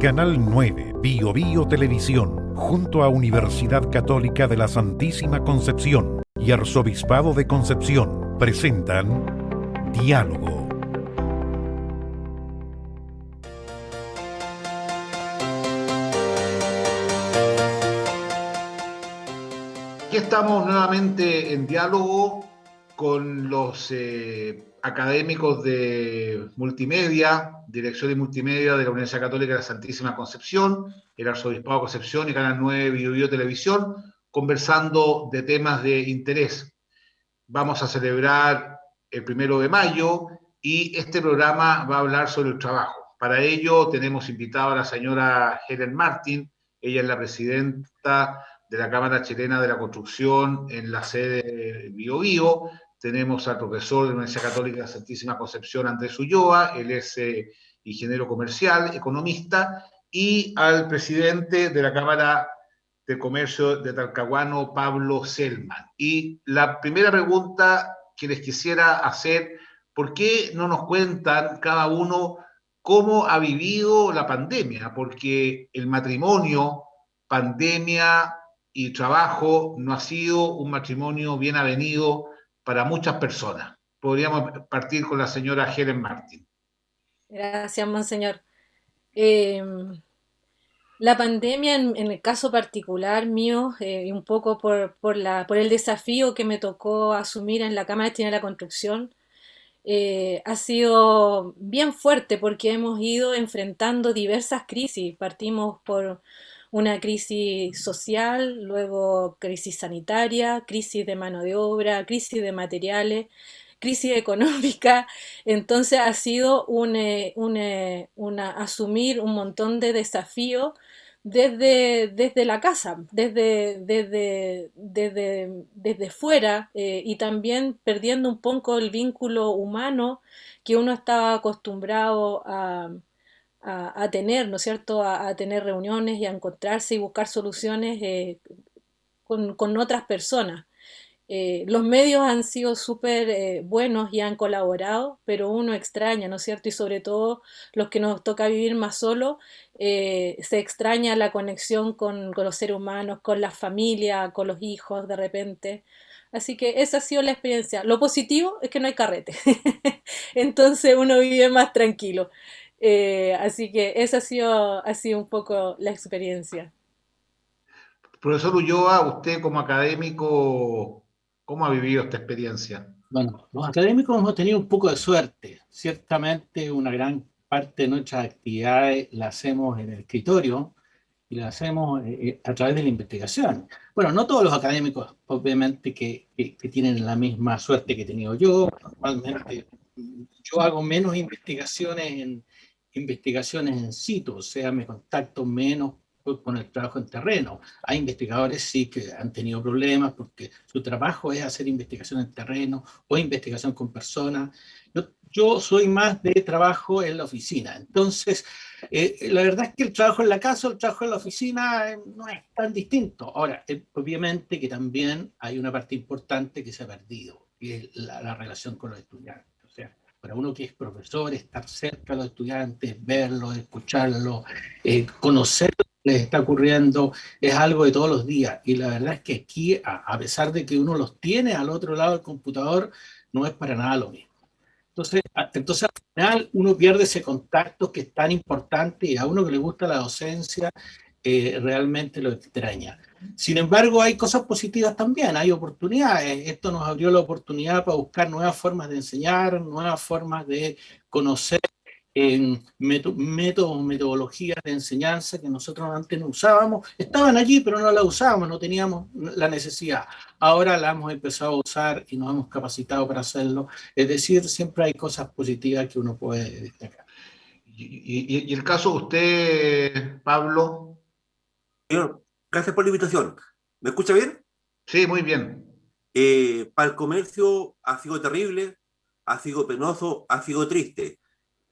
Canal 9, Bio Bio Televisión, junto a Universidad Católica de la Santísima Concepción y Arzobispado de Concepción, presentan Diálogo. Aquí estamos nuevamente en diálogo con los académicos de multimedia, Dirección de Multimedia de la Universidad Católica de la Santísima Concepción, el Arzobispado de Concepción y Canal 9 Bio Bio Televisión, conversando de temas de interés. Vamos a celebrar el 1 de mayo y este programa va a hablar sobre el trabajo. Para ello tenemos invitado a la señora Helen Martin. Ella es la presidenta de la Cámara Chilena de la Construcción en la sede de Bio Bio. Tenemos al profesor de la Universidad Católica de la Santísima Concepción, Andrés Ulloa. Él es ingeniero comercial, economista, y al presidente de la Cámara de Comercio de Talcahuano, Pablo Selman. Y la primera pregunta que les quisiera hacer: ¿por qué no nos cuentan cada uno cómo ha vivido la pandemia? Porque el matrimonio, pandemia y trabajo no ha sido un matrimonio bien avenido para muchas personas. Podríamos partir con la señora Helen Martin. Gracias, monseñor. Eh, la pandemia, en el caso particular mío, y un poco por el desafío que me tocó asumir en la Cámara Chilena de la Construcción, ha sido bien fuerte porque hemos ido enfrentando diversas crisis. Partimos por una crisis social, luego crisis sanitaria, crisis de mano de obra, crisis de materiales, crisis económica. Entonces ha sido asumir un montón de desafíos desde la casa, desde fuera, y también perdiendo un poco el vínculo humano que uno estaba acostumbrado a tener, ¿no es cierto? A tener reuniones y a encontrarse y buscar soluciones con otras personas. Los medios han sido súper buenos y han colaborado, pero uno extraña, ¿no es cierto? Y sobre todo los que nos toca vivir más solos, se extraña la conexión con los seres humanos, con la familia, con los hijos de repente. Así que esa ha sido la experiencia. Lo positivo es que no hay carrete, entonces uno vive más tranquilo. Así que esa ha sido un poco la experiencia. Profesor Ulloa, usted como académico, ¿cómo ha vivido esta experiencia? Bueno, los académicos hemos tenido un poco de suerte. Ciertamente una gran parte de nuestras actividades las hacemos en el escritorio y las hacemos a través de la investigación. Bueno, no todos los académicos, obviamente, que tienen la misma suerte que he tenido yo. Normalmente yo hago menos investigaciones en situ, o sea, me contacto menos con el trabajo en terreno. Hay investigadores sí que han tenido problemas porque su trabajo es hacer investigación en terreno o investigación con personas. Yo soy más de trabajo en la oficina. Entonces, la verdad es que el trabajo en la casa o el trabajo en la oficina no es tan distinto. Ahora, obviamente que también hay una parte importante que se ha perdido, que es la relación con los estudiantes. O sea, para uno que es profesor, estar cerca de los estudiantes, verlos, escucharlos, conocer lo que les está ocurriendo, es algo de todos los días. Y la verdad es que aquí, a pesar de que uno los tiene al otro lado del computador, no es para nada lo mismo. Entonces al final uno pierde ese contacto que es tan importante y a uno que le gusta la docencia realmente lo extraña. Sin embargo, hay cosas positivas también, hay oportunidades. Esto nos abrió la oportunidad para buscar nuevas formas de enseñar, nuevas formas de conocer métodos, metodologías de enseñanza que nosotros antes no usábamos. Estaban allí, pero no las usábamos, no teníamos la necesidad. Ahora la hemos empezado a usar y nos hemos capacitado para hacerlo. Es decir, siempre hay cosas positivas que uno puede destacar. Y el caso de usted, Pablo. Señor, gracias por la invitación. ¿Me escucha bien? Sí, muy bien. Para el comercio ha sido terrible, ha sido penoso, ha sido triste.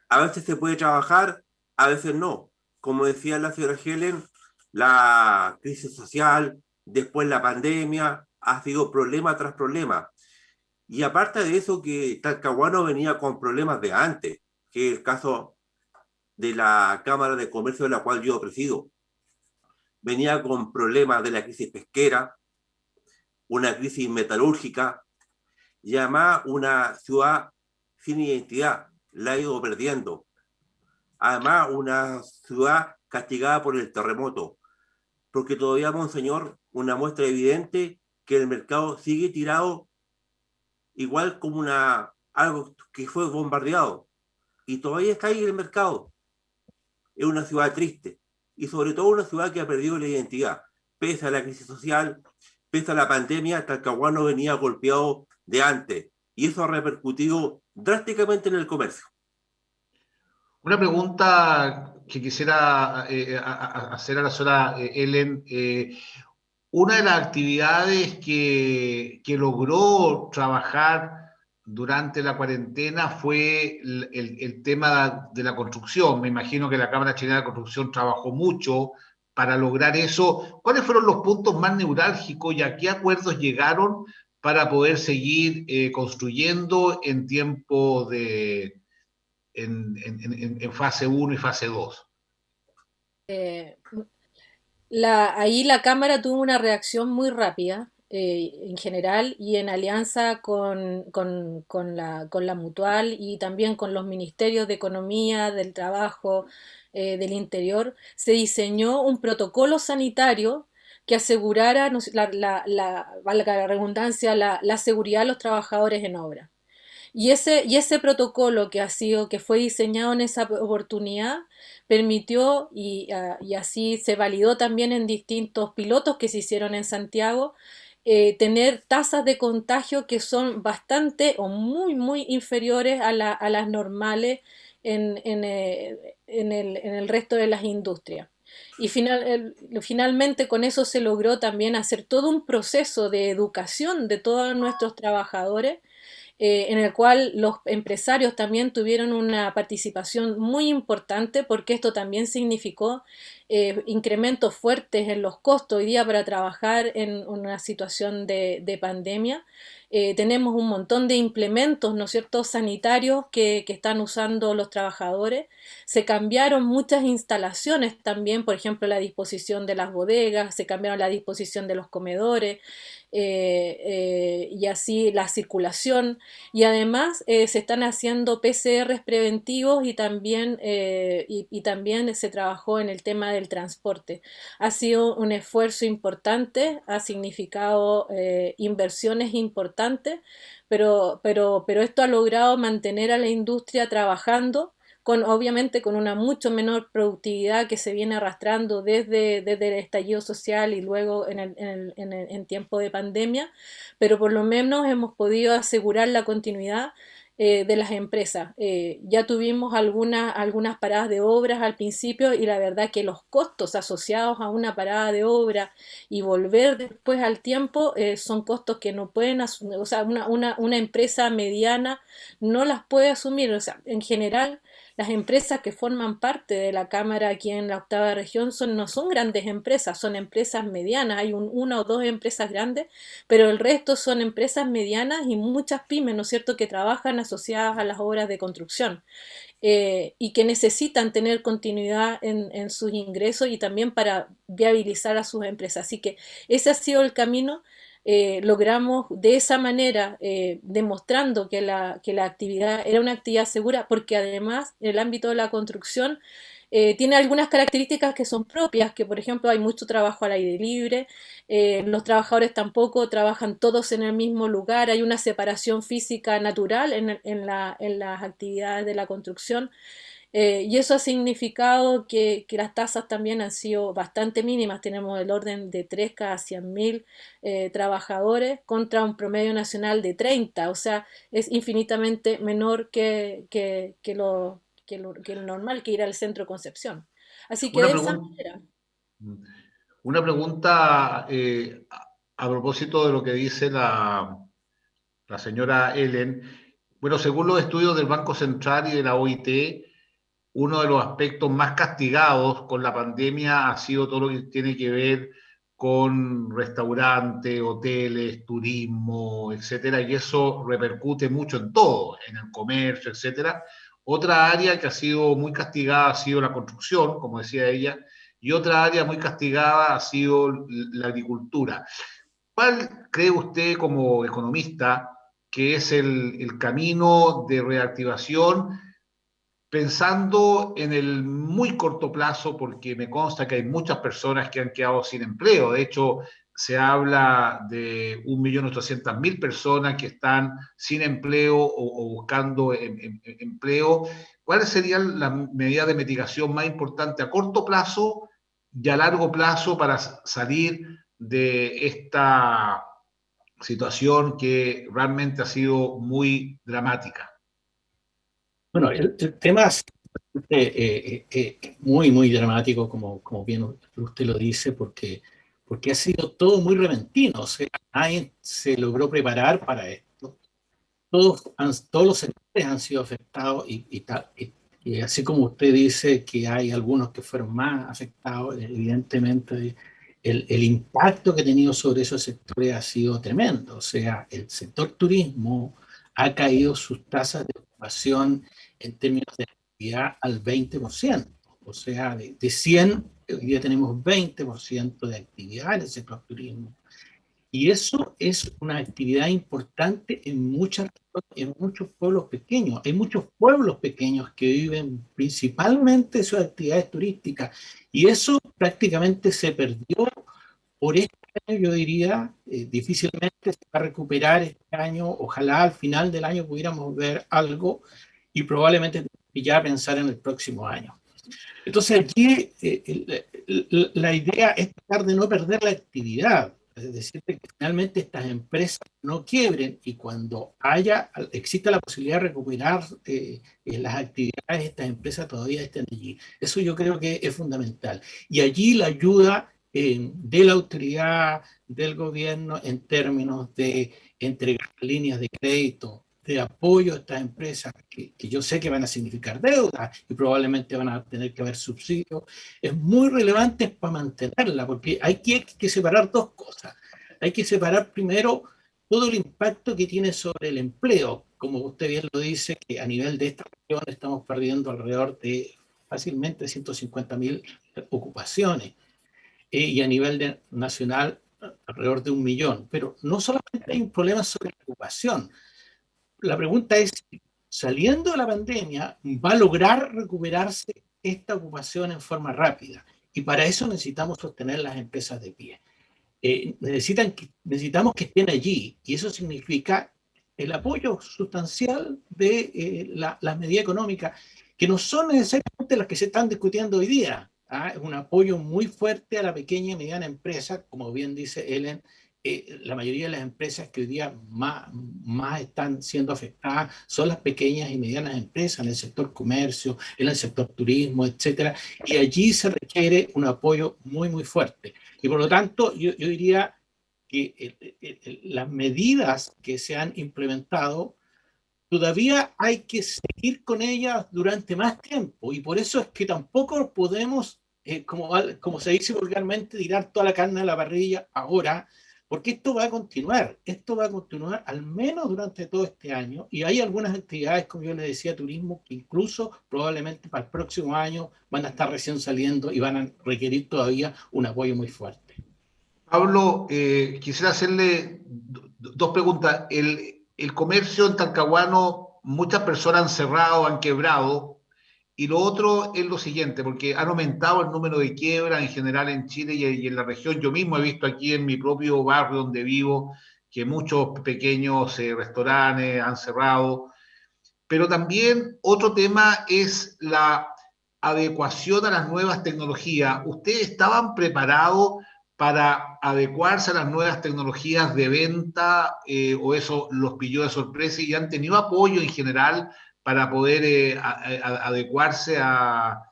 A veces se puede trabajar, a veces no. Como decía la señora Helen, la crisis social, después la pandemia, ha sido problema tras problema. Y aparte de eso, que Talcahuano venía con problemas de antes, que es el caso de la Cámara de Comercio de la cual yo presido. Venía con problemas de la crisis pesquera, una crisis metalúrgica, y además una ciudad sin identidad, la ha ido perdiendo. Además, una ciudad castigada por el terremoto, porque todavía, monseñor, una muestra evidente que el mercado sigue tirado igual como algo que fue bombardeado, y todavía está ahí el mercado. Es una ciudad triste, y sobre todo una ciudad que ha perdido la identidad. Pese a la crisis social, pese a la pandemia, Talcahuano venía golpeado de antes, y eso ha repercutido drásticamente en el comercio. Una pregunta que quisiera hacer a la señora Ellen. Una de las actividades que logró trabajar durante la cuarentena fue el tema de la construcción. Me imagino que la Cámara Chilena de Construcción trabajó mucho para lograr eso. ¿Cuáles fueron los puntos más neurálgicos y a qué acuerdos llegaron para poder seguir construyendo en tiempo en fase 1 y fase 2? Eh, Ahí la Cámara tuvo una reacción muy rápida, en general, y en alianza con la Mutual y también con los ministerios de Economía, del Trabajo, del Interior, se diseñó un protocolo sanitario que asegurara, no sé, valga la redundancia, la seguridad de los trabajadores en obra. Y ese protocolo que fue diseñado en esa oportunidad permitió, y así se validó también en distintos pilotos que se hicieron en Santiago, tener tasas de contagio que son bastante o muy, muy inferiores a las normales en el resto de las industrias. Y finalmente con eso se logró también hacer todo un proceso de educación de todos nuestros trabajadores, en el cual los empresarios también tuvieron una participación muy importante, porque esto también significó incrementos fuertes en los costos hoy día para trabajar en una situación de pandemia. Tenemos un montón de implementos, ¿no es cierto?, sanitarios que están usando los trabajadores. Se cambiaron muchas instalaciones también, por ejemplo, la disposición de las bodegas, se cambiaron la disposición de los comedores, y así la circulación. Y además se están haciendo PCRs preventivos, y también se trabajó en el tema del transporte. Ha sido un esfuerzo importante, ha significado inversiones importantes, pero esto ha logrado mantener a la industria trabajando, obviamente con una mucho menor productividad que se viene arrastrando desde el estallido social y luego en tiempo de pandemia, pero por lo menos hemos podido asegurar la continuidad de las empresas. Ya tuvimos algunas paradas de obras al principio, y la verdad que los costos asociados a una parada de obra y volver después al tiempo son costos que no pueden asumir, o sea, una empresa mediana no las puede asumir. O sea, en general, las empresas que forman parte de la Cámara aquí en la octava región no son grandes empresas, son empresas medianas. Hay una o dos empresas grandes, pero el resto son empresas medianas y muchas pymes, ¿no es cierto?, que trabajan asociadas a las obras de construcción, y que necesitan tener continuidad en sus ingresos y también para viabilizar a sus empresas. Así que ese ha sido el camino. Logramos de esa manera, demostrando que la actividad era una actividad segura, porque además en el ámbito de la construcción tiene algunas características que son propias, que por ejemplo hay mucho trabajo al aire libre, los trabajadores tampoco trabajan todos en el mismo lugar, hay una separación física natural en las actividades de la construcción. Y eso ha significado que las tasas también han sido bastante mínimas. Tenemos el orden de 3 cada 100.000 trabajadores contra un promedio nacional de 30. O sea, es infinitamente menor que lo normal, que ir al centro de Concepción. Así que Una de esa pregunta, manera. una pregunta a propósito de lo que dice la señora Ellen. Bueno, según los estudios del Banco Central y de la OIT, uno de los aspectos más castigados con la pandemia ha sido todo lo que tiene que ver con restaurantes, hoteles, turismo, etcétera, y eso repercute mucho en todo, en el comercio, etcétera. Otra área que ha sido muy castigada ha sido la construcción, como decía ella, y otra área muy castigada ha sido la agricultura. ¿Cuál cree usted como economista que es el camino de reactivación pensando en el muy corto plazo? Porque me consta que hay muchas personas que han quedado sin empleo. De hecho, se habla de 1.800.000 personas que están sin empleo o buscando empleo. ¿Cuáles serían las medidas de mitigación más importantes a corto plazo y a largo plazo para salir de esta situación que realmente ha sido muy dramática? Bueno, el tema es muy, muy dramático, como bien usted lo dice, porque ha sido todo muy repentino. O sea, nadie se logró preparar para esto. Todos los sectores han sido afectados y así como usted dice que hay algunos que fueron más afectados, evidentemente el impacto que ha tenido sobre esos sectores ha sido tremendo. O sea, el sector turismo ha caído sus tasas de ocupación en términos de actividad al 20%. O sea, de 100, hoy día tenemos 20% de actividad en el sector turismo. Y eso es una actividad importante en muchos pueblos pequeños. Hay muchos pueblos pequeños que viven principalmente de sus actividades turísticas. Y eso prácticamente se perdió por este año, yo diría. Difícilmente se va a recuperar este año. Ojalá al final del año pudiéramos ver algo y probablemente ya pensar en el próximo año. Entonces aquí la idea es tratar de no perder la actividad, es decir, que finalmente estas empresas no quiebren y cuando exista la posibilidad de recuperar las actividades, estas empresas todavía estén allí. Eso yo creo que es fundamental. Y allí la ayuda de la autoridad, del gobierno, en términos de entregar líneas de crédito, de apoyo a estas empresas que yo sé que van a significar deuda y probablemente van a tener que haber subsidios, es muy relevante para mantenerla, porque hay que separar dos cosas. Hay que separar primero todo el impacto que tiene sobre el empleo, como usted bien lo dice, que a nivel de esta región estamos perdiendo alrededor de fácilmente 150.000 ocupaciones, y a nivel nacional alrededor de 1.000.000. Pero no solamente hay un problema sobre la ocupación. La pregunta es, saliendo de la pandemia, ¿va a lograr recuperarse esta ocupación en forma rápida? Y para eso necesitamos sostener las empresas de pie. Necesitamos que estén allí, y eso significa el apoyo sustancial de las medidas económicas, que no son necesariamente las que se están discutiendo hoy día. Es un apoyo muy fuerte a la pequeña y mediana empresa, como bien dice Ellen. La mayoría de las empresas que hoy día más están siendo afectadas son las pequeñas y medianas empresas en el sector comercio, en el sector turismo, etcétera, y allí se requiere un apoyo muy, muy fuerte. Y por lo tanto, yo diría que las medidas que se han implementado todavía hay que seguir con ellas durante más tiempo, y por eso es que tampoco podemos, como se dice vulgarmente, tirar toda la carne a la parrilla ahora, porque esto va a continuar al menos durante todo este año, y hay algunas actividades, como yo les decía, turismo, que incluso probablemente para el próximo año van a estar recién saliendo y van a requerir todavía un apoyo muy fuerte. Pablo, quisiera hacerle dos preguntas. El comercio en Talcahuano, muchas personas han cerrado, han quebrado, y lo otro es lo siguiente, porque han aumentado el número de quiebras en general en Chile y en la región. Yo mismo he visto aquí en mi propio barrio donde vivo que muchos pequeños restaurantes han cerrado, pero también otro tema es la adecuación a las nuevas tecnologías. ¿Ustedes estaban preparados para adecuarse a las nuevas tecnologías de venta, o eso los pilló de sorpresa y han tenido apoyo en general para poder adecuarse a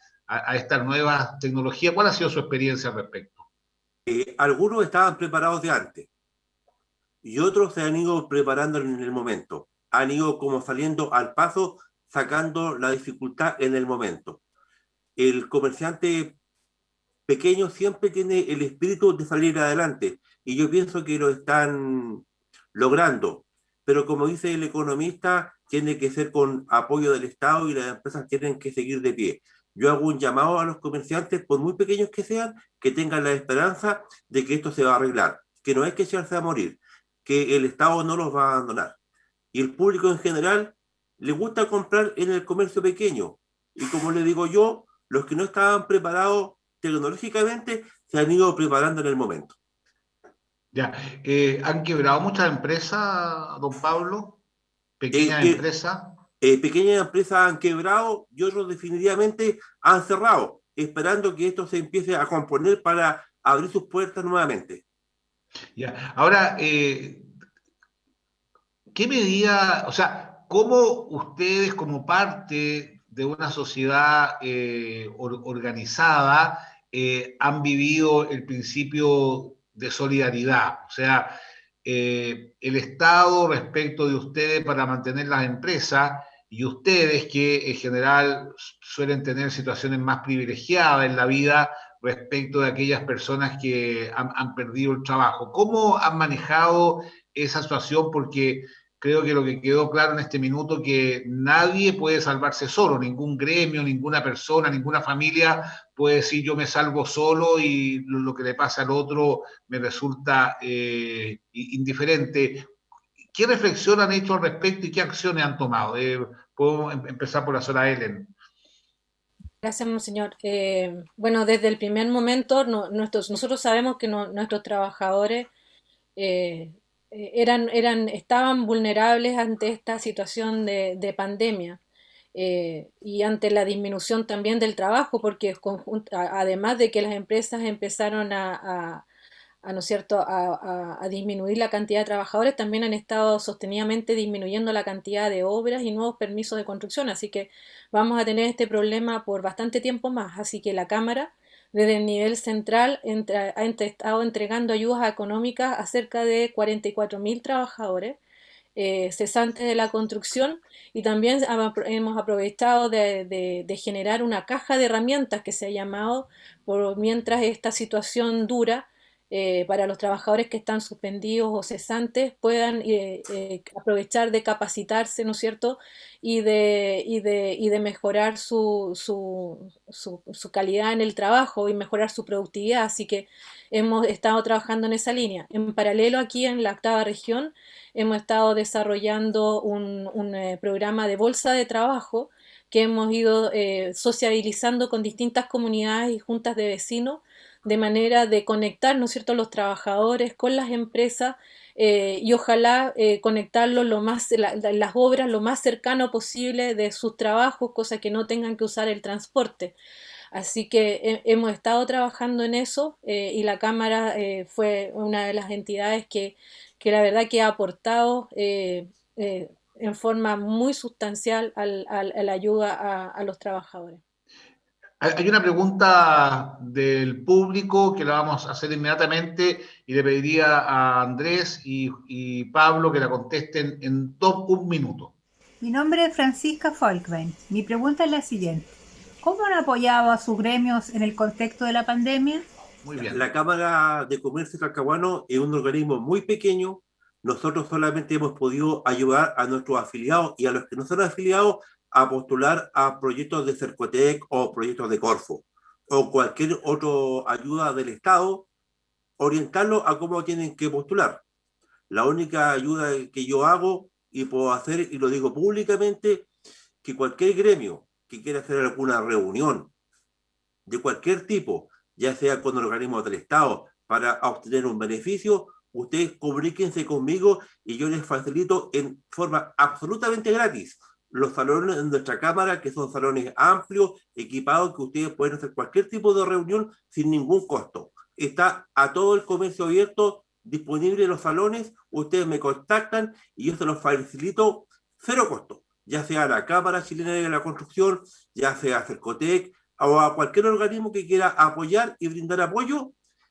estas nuevas tecnologías? ¿Cuál ha sido su experiencia al respecto? Algunos estaban preparados de antes y otros se han ido preparando en el momento. Han ido como saliendo al paso, sacando la dificultad en el momento. El comerciante pequeño siempre tiene el espíritu de salir adelante y yo pienso que lo están logrando. pero como dice el economista, tiene que ser con apoyo del Estado y las empresas tienen que seguir de pie. Yo hago un llamado a los comerciantes, por muy pequeños que sean, que tengan la esperanza de que esto se va a arreglar, que no hay que echarse a morir, que el Estado no los va a abandonar. Y el público en general le gusta comprar en el comercio pequeño. Y como le digo yo, los que no estaban preparados tecnológicamente se han ido preparando en el momento. Ya, ¿han quebrado muchas empresas, don Pablo? Eh, Pequeñas que, empresas. Pequeñas empresas han quebrado y otros definitivamente han cerrado, esperando que esto se empiece a componer para abrir sus puertas nuevamente. Ya. Ahora, ¿qué medida, o sea, cómo ustedes como parte de una sociedad organizada han vivido el principio de solidaridad? O sea, el Estado respecto de ustedes para mantener las empresas y ustedes que en general suelen tener situaciones más privilegiadas en la vida respecto de aquellas personas que han perdido el trabajo. ¿Cómo han manejado esa situación? Porque creo que lo que quedó claro en este minuto que nadie puede salvarse solo, ningún gremio, ninguna persona, ninguna familia puede decir yo me salvo solo y lo que le pasa al otro me resulta indiferente. ¿Qué reflexión han hecho al respecto y qué acciones han tomado? Podemos empezar por la zona Ellen. Gracias, monseñor. Bueno, desde el primer momento nosotros sabemos que nuestros trabajadores eh, estaban vulnerables ante esta situación de pandemia y ante la disminución también del trabajo, porque además de que las empresas empezaron ¿no es cierto?, a disminuir la cantidad de trabajadores, también han estado sostenidamente disminuyendo la cantidad de obras y nuevos permisos de construcción, así que vamos a tener este problema por bastante tiempo más, así que la Cámara desde el nivel central ha estado entregando ayudas económicas a cerca de 44.000 trabajadores cesantes de la construcción y también hemos aprovechado de generar una caja de herramientas que se ha llamado por mientras esta situación dura para los trabajadores que están suspendidos o cesantes puedan aprovechar de capacitarse, ¿no es cierto? Y de mejorar su calidad en el trabajo y mejorar su productividad. Así que hemos estado trabajando en esa línea. En paralelo, aquí en la octava región, hemos estado desarrollando un programa de bolsa de trabajo que hemos ido sociabilizando con distintas comunidades y juntas de vecinos de manera de conectar, ¿no es cierto?, los trabajadores con las empresas y ojalá conectarlos las obras lo más cercano posible de sus trabajos, cosa que no tengan que usar el transporte. Así que hemos estado trabajando en eso y la Cámara fue una de las entidades que la verdad que ha aportado en forma muy sustancial a la ayuda a los trabajadores. Hay una pregunta del público que la vamos a hacer inmediatamente y le pediría a Andrés y Pablo que la contesten en un minuto. Mi nombre es Francisca Folkbein. Mi pregunta es la siguiente. ¿Cómo han apoyado a sus gremios en el contexto de la pandemia? Muy bien. La Cámara de Comercio de Talcahuano es un organismo muy pequeño. Nosotros solamente hemos podido ayudar a nuestros afiliados y a los que no son afiliados a postular a proyectos de Cercotec o proyectos de Corfo o cualquier otra ayuda del Estado, orientarlos a cómo tienen que postular. La única ayuda que yo hago y puedo hacer, y lo digo públicamente, que cualquier gremio que quiera hacer alguna reunión de cualquier tipo, ya sea con organismos del Estado, para obtener un beneficio, ustedes comuníquense conmigo y yo les facilito en forma absolutamente gratis los salones de nuestra Cámara, que son salones amplios, equipados, que ustedes pueden hacer cualquier tipo de reunión sin ningún costo. Está a todo el comercio abierto, disponible en los salones, ustedes me contactan y yo se los facilito cero costo, ya sea la Cámara Chilena de la Construcción, ya sea Cercotec, o a cualquier organismo que quiera apoyar y brindar apoyo,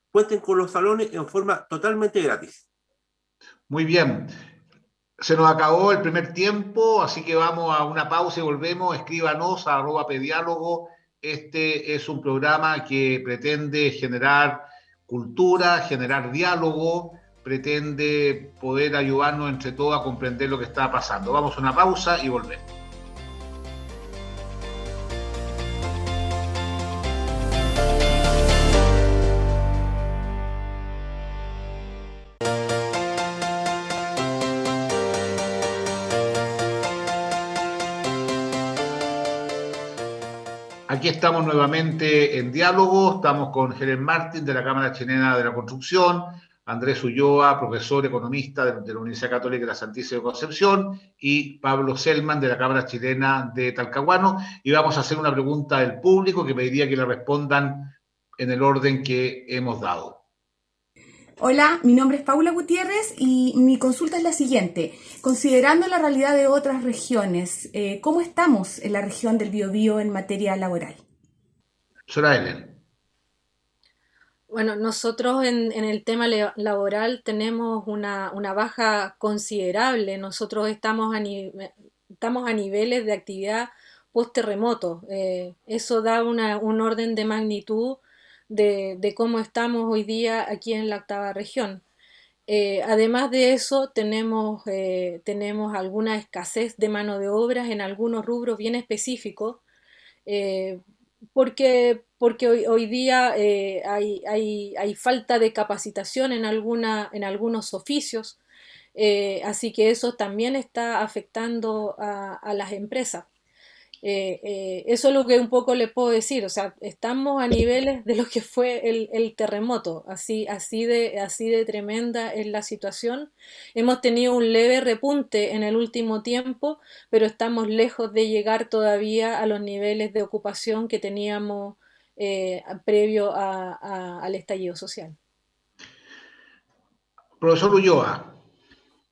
cuenten con los salones en forma totalmente gratis. Muy bien. Se nos acabó el primer tiempo, así que vamos a una pausa y volvemos. Escríbanos a @pediálogo. Este es un programa que pretende generar cultura, generar diálogo, pretende poder ayudarnos entre todos a comprender lo que está pasando. Vamos a una pausa y volvemos. Aquí estamos nuevamente en diálogo, estamos con Helen Martin de la Cámara Chilena de la Construcción, Andrés Ulloa, profesor economista de la Universidad Católica de la Santísima Concepción, y Pablo Selman de la Cámara Chilena de Talcahuano, y vamos a hacer una pregunta del público que pediría que la respondan en el orden que hemos dado. Hola, mi nombre es Paula Gutiérrez y mi consulta es la siguiente. Considerando la realidad de otras regiones, ¿cómo estamos en la región del Biobío en materia laboral? Sora Helen. Bueno, nosotros en el tema laboral tenemos una baja considerable. Nosotros estamos a niveles de actividad post-terremoto. Eso da un orden de magnitud de cómo estamos hoy día aquí en la octava región. Además de eso, tenemos alguna escasez de mano de obra en algunos rubros bien específicos, eh, porque hoy día hay falta de capacitación en algunos oficios, así que eso también está afectando a las empresas. Eso es lo que un poco le puedo decir, o sea, estamos a niveles de lo que fue el terremoto, así de tremenda es la situación. Hemos tenido un leve repunte en el último tiempo, pero estamos lejos de llegar todavía a los niveles de ocupación que teníamos previo al estallido social. Profesor Ulloa.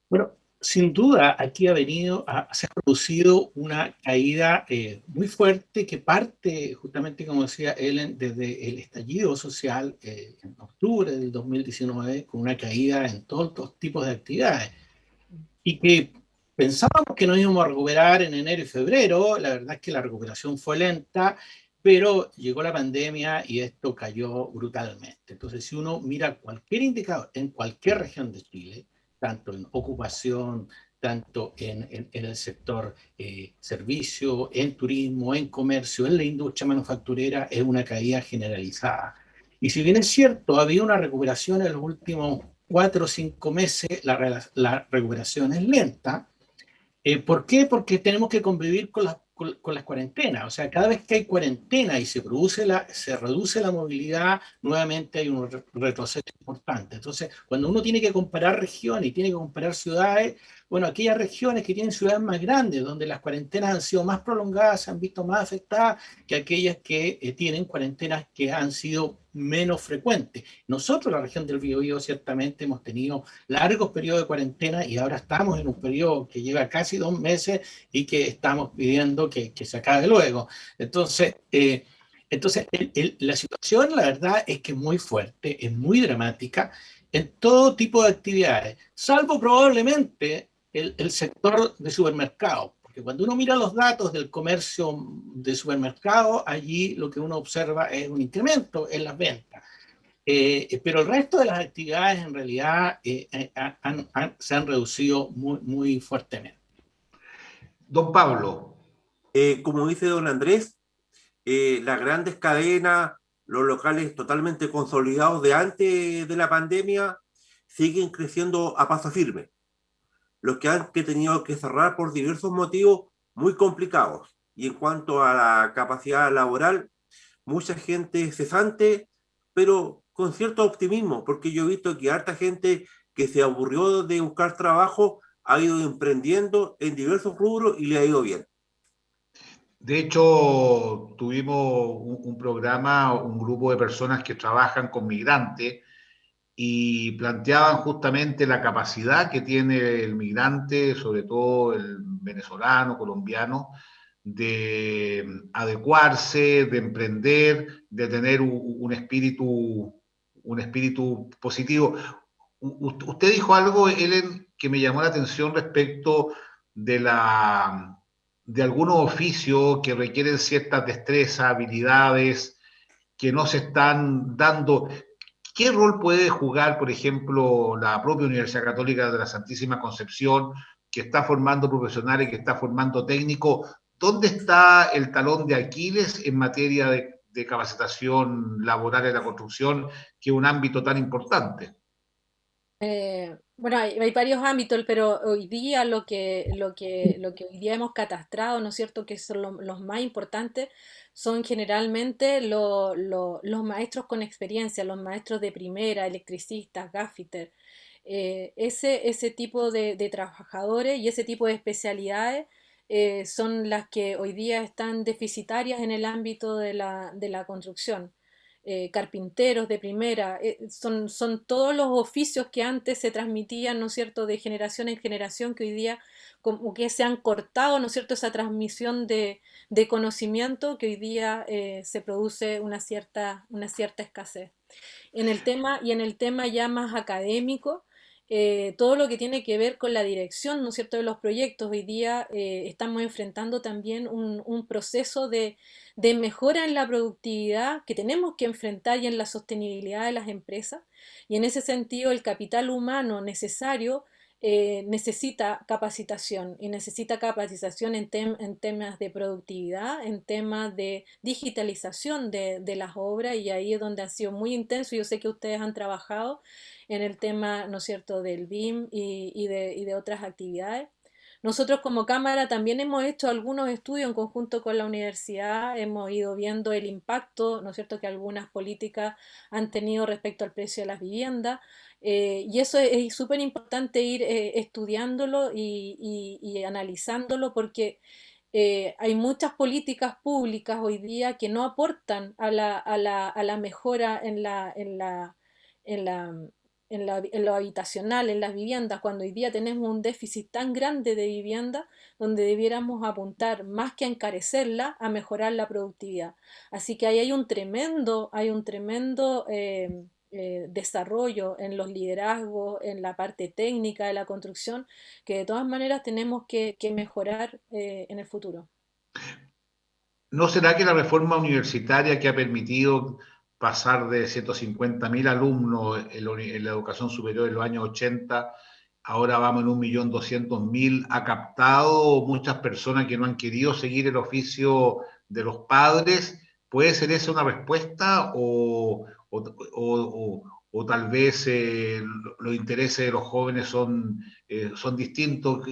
Bueno, sin duda aquí se ha producido una caída muy fuerte que parte, justamente como decía Ellen, desde el estallido social en octubre del 2019, con una caída en todos los tipos de actividades. Y que pensábamos que nos íbamos a recuperar en enero y febrero. La verdad es que la recuperación fue lenta, pero llegó la pandemia y esto cayó brutalmente. Entonces, si uno mira cualquier indicador en cualquier región de Chile, tanto en ocupación, tanto en el sector servicio, en turismo, en comercio, en la industria manufacturera, es una caída generalizada. Y si bien es cierto, había una recuperación en los últimos 4 o 5 meses, la recuperación es lenta. ¿Por qué? Porque tenemos que convivir con las cuarentenas. O sea, cada vez que hay cuarentena y se reduce la movilidad, nuevamente hay un retroceso importante. Entonces, cuando uno tiene que comparar regiones y tiene que comparar ciudades, bueno, aquellas regiones que tienen ciudades más grandes, donde las cuarentenas han sido más prolongadas, se han visto más afectadas que aquellas que tienen cuarentenas que han sido menos frecuentes. Nosotros, la región del Biobío, ciertamente hemos tenido largos periodos de cuarentena y ahora estamos en un periodo que lleva casi 2 meses y que estamos pidiendo que se acabe luego. Entonces, la situación, la verdad, es que es muy fuerte, es muy dramática en todo tipo de actividades, salvo probablemente el sector de supermercados. Porque cuando uno mira los datos del comercio de supermercados, allí lo que uno observa es un incremento en las ventas. Pero el resto de las actividades en realidad se han reducido muy, muy fuertemente. Don Pablo. Como dice don Andrés, las grandes cadenas, los locales totalmente consolidados de antes de la pandemia, siguen creciendo a paso firme. Los que han tenido que cerrar por diversos motivos muy complicados. Y en cuanto a la capacidad laboral, mucha gente cesante, pero con cierto optimismo, porque yo he visto que harta gente que se aburrió de buscar trabajo ha ido emprendiendo en diversos rubros y le ha ido bien. De hecho, tuvimos un programa, un grupo de personas que trabajan con migrantes y planteaban justamente la capacidad que tiene el migrante, sobre todo el venezolano, colombiano, de adecuarse, de emprender, de tener un espíritu positivo. Usted dijo algo, Ellen, que me llamó la atención respecto de algunos oficios que requieren ciertas destrezas, habilidades que no se están dando. ¿Qué rol puede jugar, por ejemplo, la propia Universidad Católica de la Santísima Concepción, que está formando profesionales, que está formando técnicos? ¿Dónde está el talón de Aquiles en materia de capacitación laboral en la construcción, que es un ámbito tan importante? Bueno, hay varios ámbitos, pero hoy día lo que hoy día hemos catastrado, ¿no es cierto?, que son los más importantes, son generalmente los maestros con experiencia, los maestros de primera, electricistas, gaffiter. Ese tipo de trabajadores y ese tipo de especialidades son las que hoy día están deficitarias en el ámbito de la construcción. Carpinteros de primera, son todos los oficios que antes se transmitían, ¿no es cierto?, de generación en generación, que hoy día como que se han cortado, ¿no es cierto?, esa transmisión de conocimiento, que hoy día se produce una cierta escasez. En el tema ya más académico, todo lo que tiene que ver con la dirección, ¿no es cierto?, de los proyectos. Hoy día estamos enfrentando también un proceso de mejora en la productividad que tenemos que enfrentar y en la sostenibilidad de las empresas. Y en ese sentido, el capital humano necesario necesita capacitación, y necesita capacitación en temas de productividad, en temas de digitalización de las obras, y ahí es donde ha sido muy intenso. Yo sé que ustedes han trabajado en el tema, ¿no es cierto?, del BIM y de otras actividades. Nosotros como Cámara también hemos hecho algunos estudios en conjunto con la universidad, hemos ido viendo el impacto, ¿no es cierto?, que algunas políticas han tenido respecto al precio de las viviendas, y eso es súper importante ir estudiándolo y analizándolo, porque hay muchas políticas públicas hoy día que no aportan a la mejora en la, en lo habitacional, en las viviendas, cuando hoy día tenemos un déficit tan grande de vivienda, donde debiéramos apuntar más que a encarecerla, a mejorar la productividad. Así que ahí hay un tremendo desarrollo en los liderazgos, en la parte técnica de la construcción, que de todas maneras tenemos que mejorar en el futuro. ¿No será que la reforma universitaria, que ha permitido pasar de 150.000 alumnos en la educación superior en los años 80, ahora vamos en 1.200.000, ha captado muchas personas que no han querido seguir el oficio de los padres? ¿Puede ser esa una respuesta, o tal vez los intereses de los jóvenes son distintos?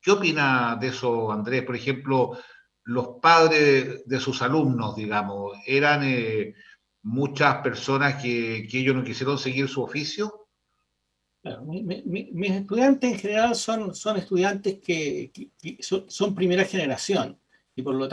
¿Qué opina de eso, Andrés? Por ejemplo, los padres de sus alumnos, digamos, eran muchas personas que ellos no quisieron seguir su oficio. Claro, mis estudiantes en general son estudiantes que son primera generación, y por lo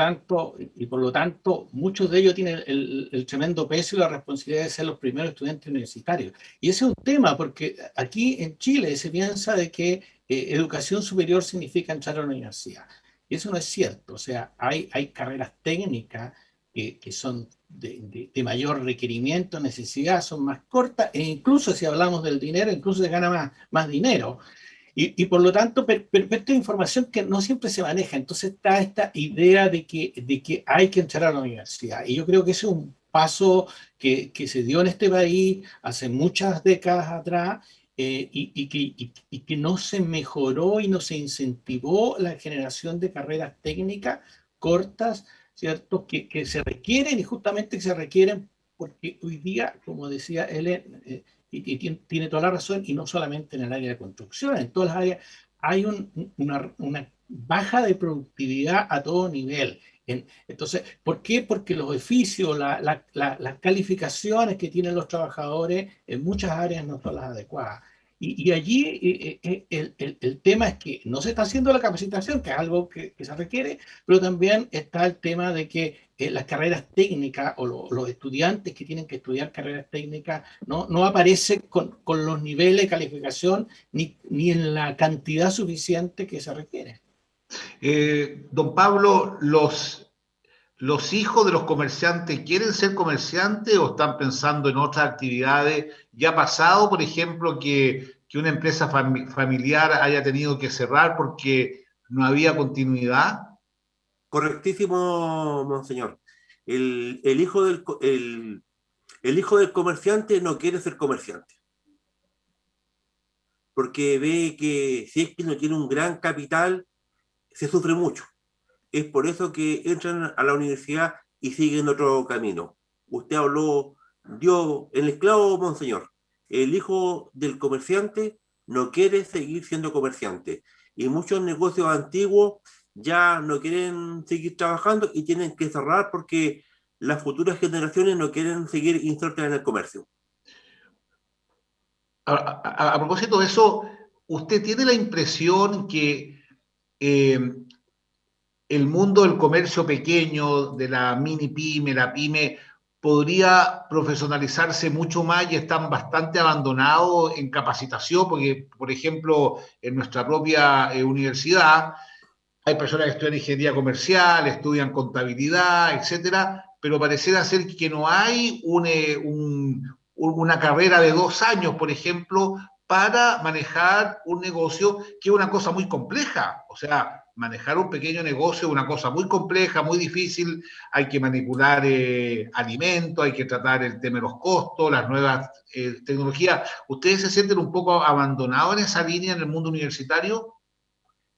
tanto muchos de ellos tienen el tremendo peso y la responsabilidad de ser los primeros estudiantes universitarios. Y ese es un tema, porque aquí en Chile se piensa de que educación superior significa entrar a la universidad. Y eso no es cierto. O sea, hay carreras técnicas que son de mayor requerimiento, necesidad, son más cortas, e incluso si hablamos del dinero, incluso se gana más dinero. Y por lo tanto, esta información que no siempre se maneja. Entonces está esta idea de que hay que entrar a la universidad. Y yo creo que ese es un paso que se dio en este país hace muchas décadas atrás, y que no se mejoró y no se incentivó la generación de carreras técnicas cortas, ¿cierto? Que se requieren, y justamente que se requieren porque hoy día, como decía Helen, y tiene toda la razón, y no solamente en el área de construcción, en todas las áreas hay una baja de productividad a todo nivel. Entonces, ¿por qué? Porque los oficios, las calificaciones que tienen los trabajadores en muchas áreas no son las adecuadas. Y allí el tema es que no se está haciendo la capacitación, que es algo que se requiere, pero también está el tema de que las carreras técnicas o los estudiantes que tienen que estudiar carreras técnicas no aparecen con los niveles de calificación ni en la cantidad suficiente que se requiere. Don Pablo, ¿los hijos de los comerciantes quieren ser comerciantes o están pensando en otras actividades? ¿Ya ha pasado, por ejemplo, que una empresa familiar haya tenido que cerrar porque no había continuidad? Correctísimo, monseñor. El hijo El hijo del comerciante no quiere ser comerciante, porque ve que si es que no tiene un gran capital, se sufre mucho. Es por eso que entran a la universidad y siguen otro camino. Usted dio en el clavo, monseñor. El hijo del comerciante no quiere seguir siendo comerciante. Y muchos negocios antiguos ya no quieren seguir trabajando y tienen que cerrar porque las futuras generaciones no quieren seguir insertas en el comercio. A propósito de eso, ¿usted tiene la impresión que el mundo del comercio pequeño, de la mini pyme, la pyme, podría profesionalizarse mucho más y están bastante abandonados en capacitación? Porque, por ejemplo, en nuestra propia universidad hay personas que estudian ingeniería comercial, estudian contabilidad, etcétera, pero pareciera ser que no hay una carrera de 2 años, por ejemplo, para manejar un negocio que es una cosa muy compleja. O sea, manejar un pequeño negocio es una cosa muy compleja, muy difícil. Hay que manipular alimentos, hay que tratar el tema de los costos, las nuevas tecnologías. ¿Ustedes se sienten un poco abandonados en esa línea en el mundo universitario?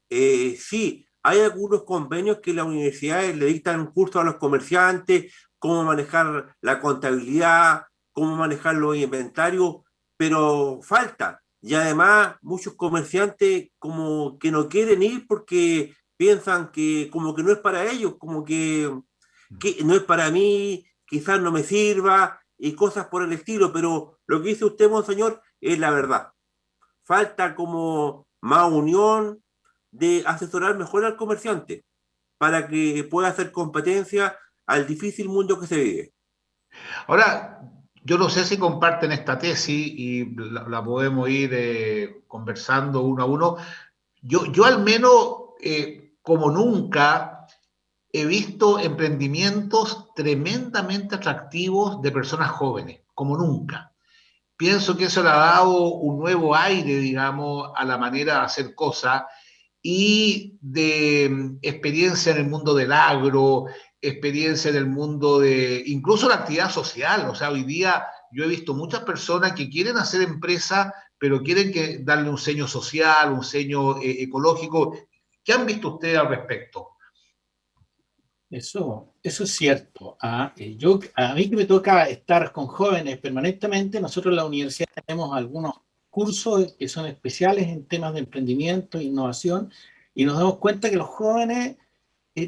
Sí, hay algunos convenios que las universidades le dictan cursos a los comerciantes, cómo manejar la contabilidad, cómo manejar los inventarios, pero falta. Y además muchos comerciantes como que no quieren ir porque piensan que como que no es para ellos, como que no es para mí, quizás no me sirva y cosas por el estilo, pero lo que dice usted, monseñor, es la verdad. Falta como más unión de asesorar mejor al comerciante para que pueda hacer competencia al difícil mundo que se vive. Ahora, yo no sé si comparten esta tesis y la podemos ir conversando uno a uno. Yo al menos, como nunca, he visto emprendimientos tremendamente atractivos de personas jóvenes, como nunca. Pienso que eso le ha dado un nuevo aire, digamos, a la manera de hacer cosas y de experiencia en el mundo del agro, experiencia en el mundo de incluso la actividad social. O sea, hoy día yo he visto muchas personas que quieren hacer empresa, pero quieren darle un sello social, un sello ecológico. ¿Qué han visto ustedes al respecto? Eso es cierto. A mí que me toca estar con jóvenes permanentemente, nosotros en la universidad tenemos algunos cursos que son especiales en temas de emprendimiento e innovación y nos damos cuenta que los jóvenes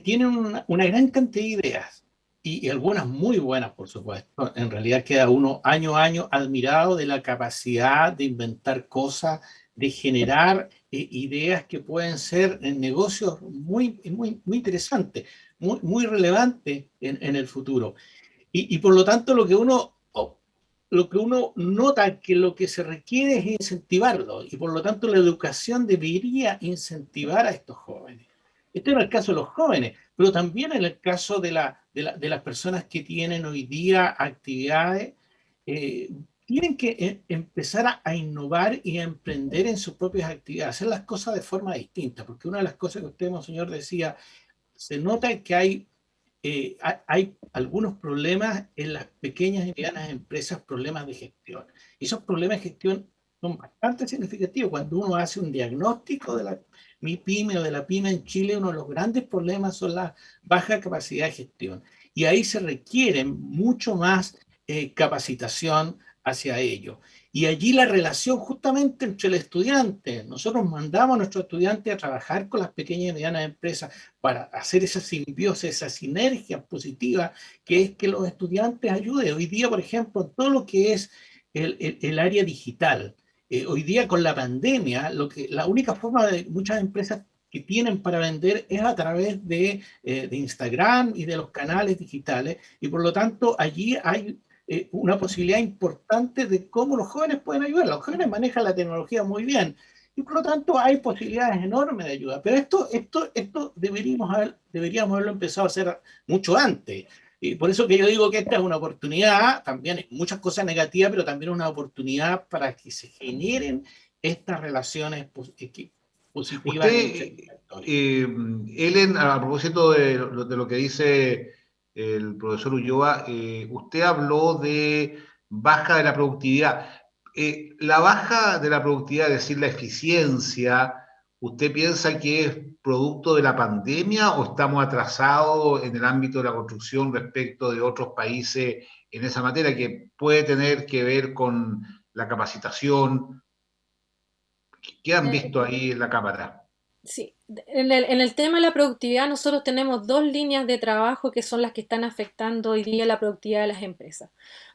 tienen una gran cantidad de ideas y algunas muy buenas, por supuesto. En realidad queda uno año a año admirado de la capacidad de inventar cosas, de generar ideas que pueden ser en negocios muy interesantes, muy relevantes en el futuro. Y por lo tanto lo que uno nota que lo que se requiere es incentivarlo y por lo tanto la educación debería incentivar a estos jóvenes. Este es el caso de los jóvenes, pero también en el caso de las personas que tienen hoy día actividades, tienen que empezar a innovar y a emprender en sus propias actividades, hacer las cosas de forma distinta, porque una de las cosas que usted, monseñor, decía, se nota que hay algunos problemas en las pequeñas y medianas empresas, problemas de gestión. Y esos problemas de gestión son bastante significativos. Cuando uno hace un diagnóstico de la MIPYME o de la pyme en Chile, uno de los grandes problemas son la baja capacidad de gestión. Y ahí se requiere mucho más capacitación hacia ello. Y allí la relación justamente entre el estudiante, nosotros mandamos a nuestros estudiantes a trabajar con las pequeñas y medianas empresas para hacer esa simbiosis, esa sinergia positiva, que es que los estudiantes ayuden. Hoy día, por ejemplo, en todo lo que es el área digital, hoy día con la pandemia, la única forma de muchas empresas que tienen para vender es a través de Instagram y de los canales digitales, y por lo tanto allí hay una posibilidad importante de cómo los jóvenes pueden ayudar. Los jóvenes manejan la tecnología muy bien y por lo tanto hay posibilidades enormes de ayuda. Pero esto deberíamos haberlo empezado a hacer mucho antes. Y por eso que yo digo que esta es una oportunidad, también hay muchas cosas negativas, pero también una oportunidad para que se generen estas relaciones positivas. Usted, Ellen, a propósito de lo que dice el profesor Ulloa, usted habló de baja de la productividad. La baja de la productividad, es decir, la eficiencia, ¿usted piensa que es producto de la pandemia o estamos atrasados en el ámbito de la construcción respecto de otros países en esa materia que puede tener que ver con la capacitación? ¿Qué han visto ahí en la Cámara? Sí, en el tema de la productividad nosotros tenemos dos líneas de trabajo que son las que están afectando hoy día la productividad de las empresas.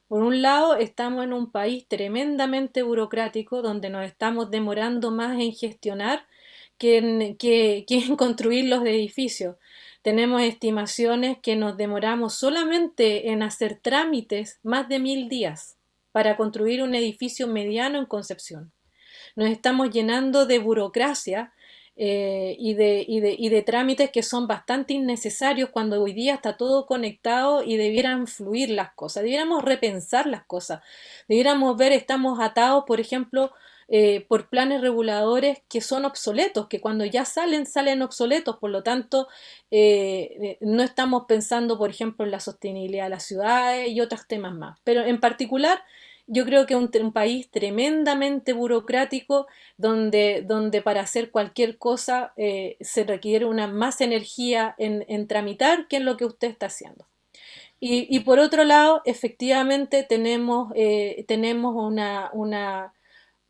Por un lado, estamos en un país tremendamente burocrático donde nos estamos demorando más en gestionar que en construir los edificios. Tenemos estimaciones que nos demoramos solamente en hacer trámites más de 1000 días para construir un edificio mediano en Concepción. Nos estamos llenando de burocracia y de trámites que son bastante innecesarios cuando hoy día está todo conectado y debieran fluir las cosas, debiéramos repensar las cosas, debiéramos ver, estamos atados, por ejemplo, por planes reguladores que son obsoletos, que cuando ya salen obsoletos, por lo tanto, no estamos pensando, por ejemplo, en la sostenibilidad de las ciudades y otros temas más. Pero en particular, yo creo que un país tremendamente burocrático donde para hacer cualquier cosa se requiere una más energía en tramitar que en lo que usted está haciendo. Y por otro lado, efectivamente tenemos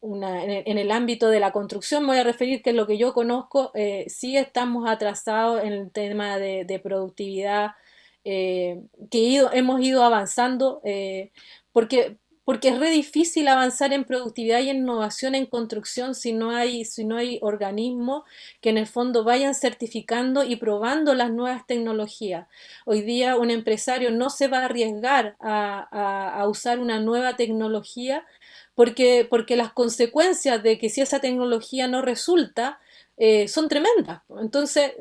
en el ámbito de la construcción, me voy a referir que es lo que yo conozco, sí estamos atrasados en el tema de productividad, hemos ido avanzando, porque, porque es re difícil avanzar en productividad y en innovación en construcción si no hay organismos que en el fondo vayan certificando y probando las nuevas tecnologías. Hoy día un empresario no se va a arriesgar a usar una nueva tecnología porque las consecuencias de que si esa tecnología no resulta son tremendas. Entonces,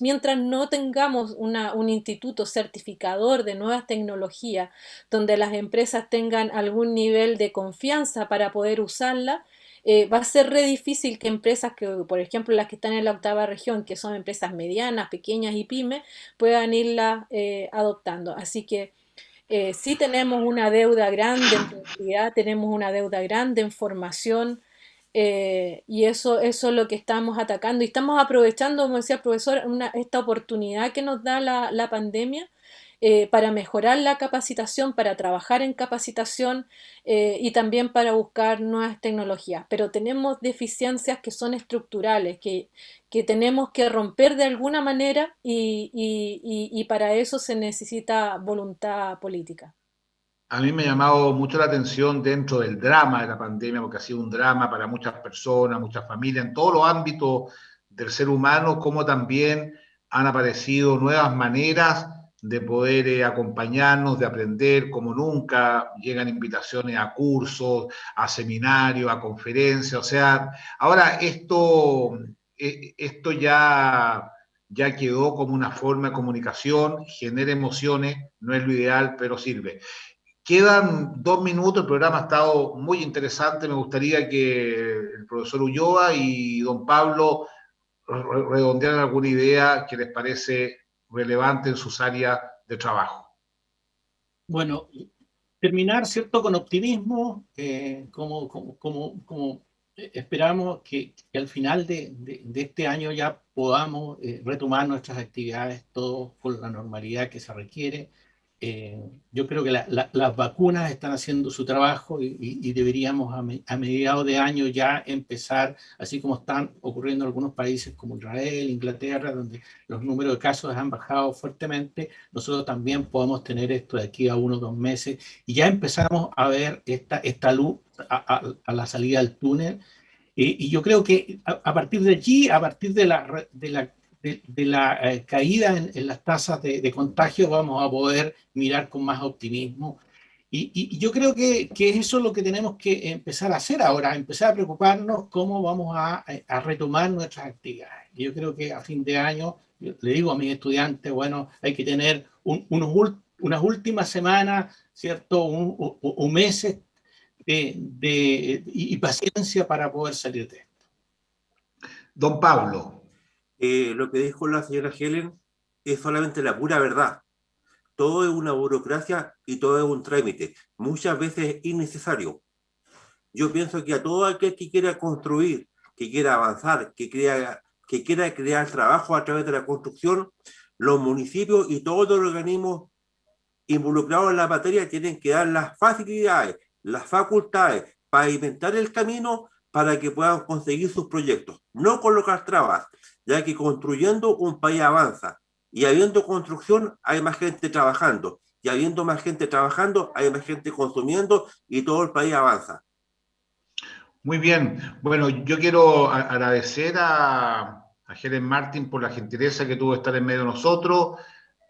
mientras no tengamos un instituto certificador de nuevas tecnologías, donde las empresas tengan algún nivel de confianza para poder usarla, va a ser re difícil que empresas que, por ejemplo, las que están en la octava región, que son empresas medianas, pequeñas y pymes, puedan irlas adoptando. Así que sí tenemos una deuda grande en productividad, tenemos una deuda grande en formación, y eso es lo que estamos atacando y estamos aprovechando, como decía el profesor, esta oportunidad que nos da la pandemia para mejorar la capacitación, para trabajar en capacitación y también para buscar nuevas tecnologías. Pero tenemos deficiencias que son estructurales, que tenemos que romper de alguna manera y para eso se necesita voluntad política. A mí me ha llamado mucho la atención dentro del drama de la pandemia, porque ha sido un drama para muchas personas, muchas familias, en todos los ámbitos del ser humano, como también han aparecido nuevas maneras de poder acompañarnos, de aprender como nunca. Llegan invitaciones a cursos, a seminarios, a conferencias. O sea, ahora esto ya quedó como una forma de comunicación, genera emociones, no es lo ideal, pero sirve. Quedan 2 minutos, el programa ha estado muy interesante. Me gustaría que el profesor Ulloa y don Pablo redondearan alguna idea que les parece relevante en sus áreas de trabajo. Bueno, terminar, ¿cierto?, con optimismo, como esperamos que al final de este año ya podamos retomar nuestras actividades, todos con la normalidad que se requiere. Yo creo que las vacunas están haciendo su trabajo y deberíamos a mediados de año ya empezar, así como están ocurriendo en algunos países como Israel, Inglaterra, donde los números de casos han bajado fuertemente, nosotros también podemos tener esto de aquí a 1 o 2 meses y ya empezamos a ver esta luz a la salida del túnel. Y yo creo que a partir de allí, a partir de la caída en las tasas de contagio, vamos a poder mirar con más optimismo. Y yo creo que eso es lo que tenemos que empezar a hacer ahora, empezar a preocuparnos cómo vamos a retomar nuestras actividades. Yo creo que a fin de año, yo le digo a mis estudiantes, bueno, hay que tener unas últimas semanas, ¿cierto? Un meses y paciencia para poder salir de esto. Don Pablo. Lo que dijo la señora Helen que es solamente la pura verdad. Todo es una burocracia y todo es un trámite, muchas veces innecesario. Yo pienso que a todo aquel que quiera construir, que quiera avanzar, que quiera crear trabajo a través de la construcción, los municipios y todos los organismos involucrados en la materia tienen que dar las facilidades, las facultades para inventar el camino para que puedan conseguir sus proyectos. No colocar trabas, ya que construyendo un país avanza. Y habiendo construcción, hay más gente trabajando. Y habiendo más gente trabajando, hay más gente consumiendo y todo el país avanza. Muy bien. Bueno, yo quiero agradecer a Helen Martin por la gentileza que tuvo de estar en medio de nosotros,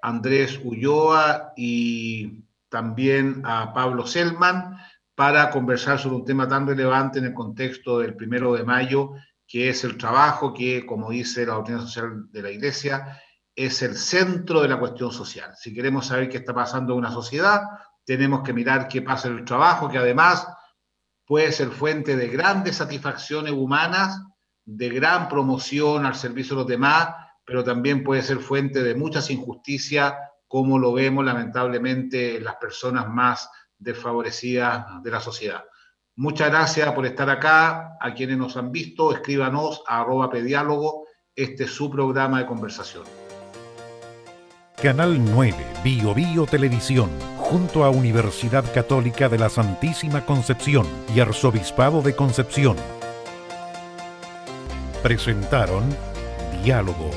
a Andrés Ulloa y también a Pablo Selman para conversar sobre un tema tan relevante en el contexto del 1 de mayo, que es el trabajo, que, como dice la doctrina social de la Iglesia, es el centro de la cuestión social. Si queremos saber qué está pasando en una sociedad, tenemos que mirar qué pasa en el trabajo, que además puede ser fuente de grandes satisfacciones humanas, de gran promoción al servicio de los demás, pero también puede ser fuente de muchas injusticias, como lo vemos lamentablemente en las personas más desfavorecidas de la sociedad. Muchas gracias por estar acá. A quienes nos han visto, escríbanos a @pediálogo. Este es su programa de conversación. Canal 9, Bio Bio Televisión, junto a Universidad Católica de la Santísima Concepción y Arzobispado de Concepción, presentaron Diálogo.